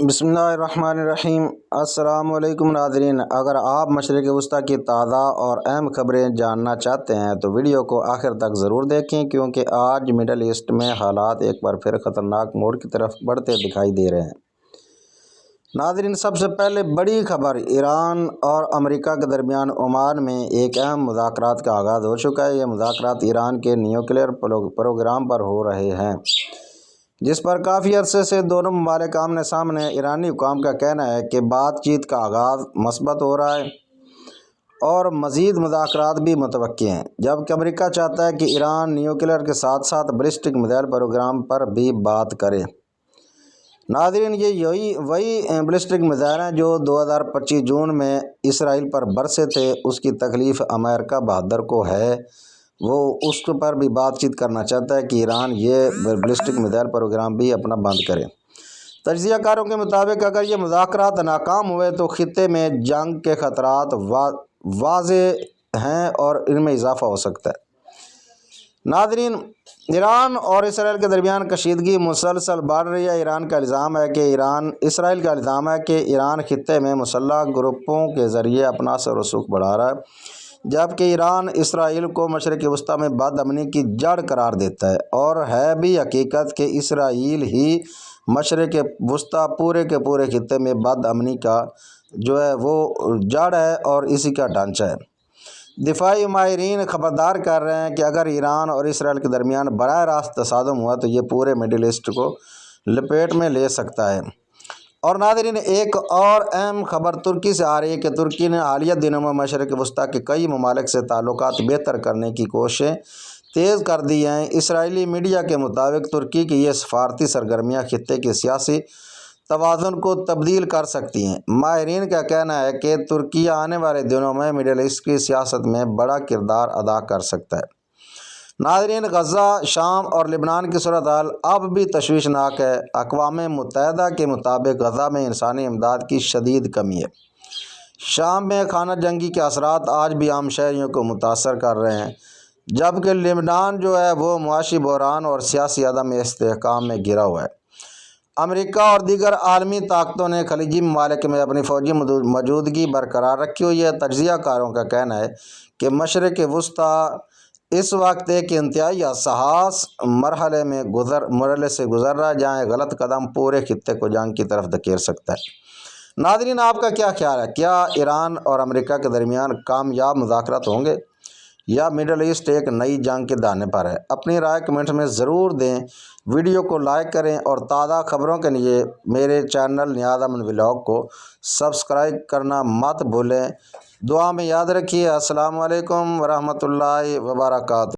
بسم اللہ الرحمن الرحیم۔ السلام علیکم ناظرین، اگر آپ مشرق وسطیٰ کی تازہ اور اہم خبریں جاننا چاہتے ہیں تو ویڈیو کو آخر تک ضرور دیکھیں، کیونکہ آج مڈل ایسٹ میں حالات ایک بار پھر خطرناک موڑ کی طرف بڑھتے دکھائی دے رہے ہیں۔ ناظرین، سب سے پہلے بڑی خبر، ایران اور امریکہ کے درمیان عمان میں ایک اہم مذاکرات کا آغاز ہو چکا ہے۔ یہ مذاکرات ایران کے نیوکلیئر پروگرام پر ہو رہے ہیں، جس پر کافی عرصے سے دونوں ممالک آمنے سامنے۔ ایرانی حکام کا کہنا ہے کہ بات چیت کا آغاز مثبت ہو رہا ہے اور مزید مذاکرات بھی متوقع ہیں، جبکہ امریکہ چاہتا ہے کہ ایران نیوکلیئر کے ساتھ ساتھ بیلسٹک میزائل پروگرام پر بھی بات کرے۔ ناظرین، یہ وہی بیلسٹک میزائل ہیں جو 2025 جون میں اسرائیل پر برسے تھے۔ اس کی تکلیف امریکہ بہادر کو ہے، وہ اس پر بھی بات چیت کرنا چاہتا ہے کہ ایران یہ بیلسٹک میزائل پروگرام بھی اپنا بند کرے۔ تجزیہ کاروں کے مطابق اگر یہ مذاکرات ناکام ہوئے تو خطے میں جنگ کے خطرات واضح ہیں اور ان میں اضافہ ہو سکتا ہے۔ ناظرین، ایران اور اسرائیل کے درمیان کشیدگی مسلسل بڑھ رہی ہے۔ اسرائیل کا الزام ہے کہ ایران خطے میں مسلح گروپوں کے ذریعے اپنا اثر و رسوخ بڑھا رہا ہے، جبکہ ایران اسرائیل کو مشرق وسطیٰ میں بد امنی کی جڑ قرار دیتا ہے، اور ہے بھی حقیقت کہ اسرائیل ہی مشرق وسطیٰ پورے کے پورے خطے میں بد امنی کا وہ جڑ ہے اور اسی کا ڈھانچہ ہے۔ دفاعی ماہرین خبردار کر رہے ہیں کہ اگر ایران اور اسرائیل کے درمیان براہ راست تصادم ہوا تو یہ پورے مڈل ایسٹ کو لپیٹ میں لے سکتا ہے۔ اور ناظرین، ایک اور اہم خبر ترکی سے آ رہی ہے کہ ترکی نے حالیہ دنوں میں مشرق وسطیٰ کے کئی ممالک سے تعلقات بہتر کرنے کی کوششیں تیز کر دی ہیں۔ اسرائیلی میڈیا کے مطابق ترکی کی یہ سفارتی سرگرمیاں خطے کے سیاسی توازن کو تبدیل کر سکتی ہیں۔ ماہرین کا کہنا ہے کہ ترکی آنے والے دنوں میں مڈل ایسٹ کی سیاست میں بڑا کردار ادا کر سکتا ہے۔ ناظرین، غزہ، شام اور لبنان کی صورتحال اب بھی تشویشناک ہے۔ اقوام متحدہ کے مطابق غزہ میں انسانی امداد کی شدید کمی ہے۔ شام میں خانہ جنگی کے اثرات آج بھی عام شہریوں کو متاثر کر رہے ہیں، جبکہ لبنان وہ معاشی بحران اور سیاسی عدم استحکام میں گھرا ہوا ہے۔ امریکہ اور دیگر عالمی طاقتوں نے خلیجی ممالک میں اپنی فوجی موجودگی برقرار رکھی ہوئی ہے۔ تجزیہ کاروں کا کہنا ہے کہ مشرق وسطیٰ اس وقت ایک انتہائی حساس مرحلے سے گزر رہا ہے، جہاں ایک غلط قدم پورے خطے کو جنگ کی طرف دھکیل سکتا ہے۔ ناظرین، آپ کا کیا خیال ہے؟ کیا ایران اور امریکہ کے درمیان کامیاب مذاکرات ہوں گے یا مڈل ایسٹ ایک نئی جنگ کے دہانے پر ہے؟ اپنی رائے کمنٹ میں ضرور دیں، ویڈیو کو لائک کریں اور تازہ خبروں کے لیے میرے چینل نیاز امن ولاگ کو سبسکرائب کرنا مت بھولیں۔ دعا میں یاد رکھیے۔ السلام علیکم ورحمۃ اللہ وبرکاتہ۔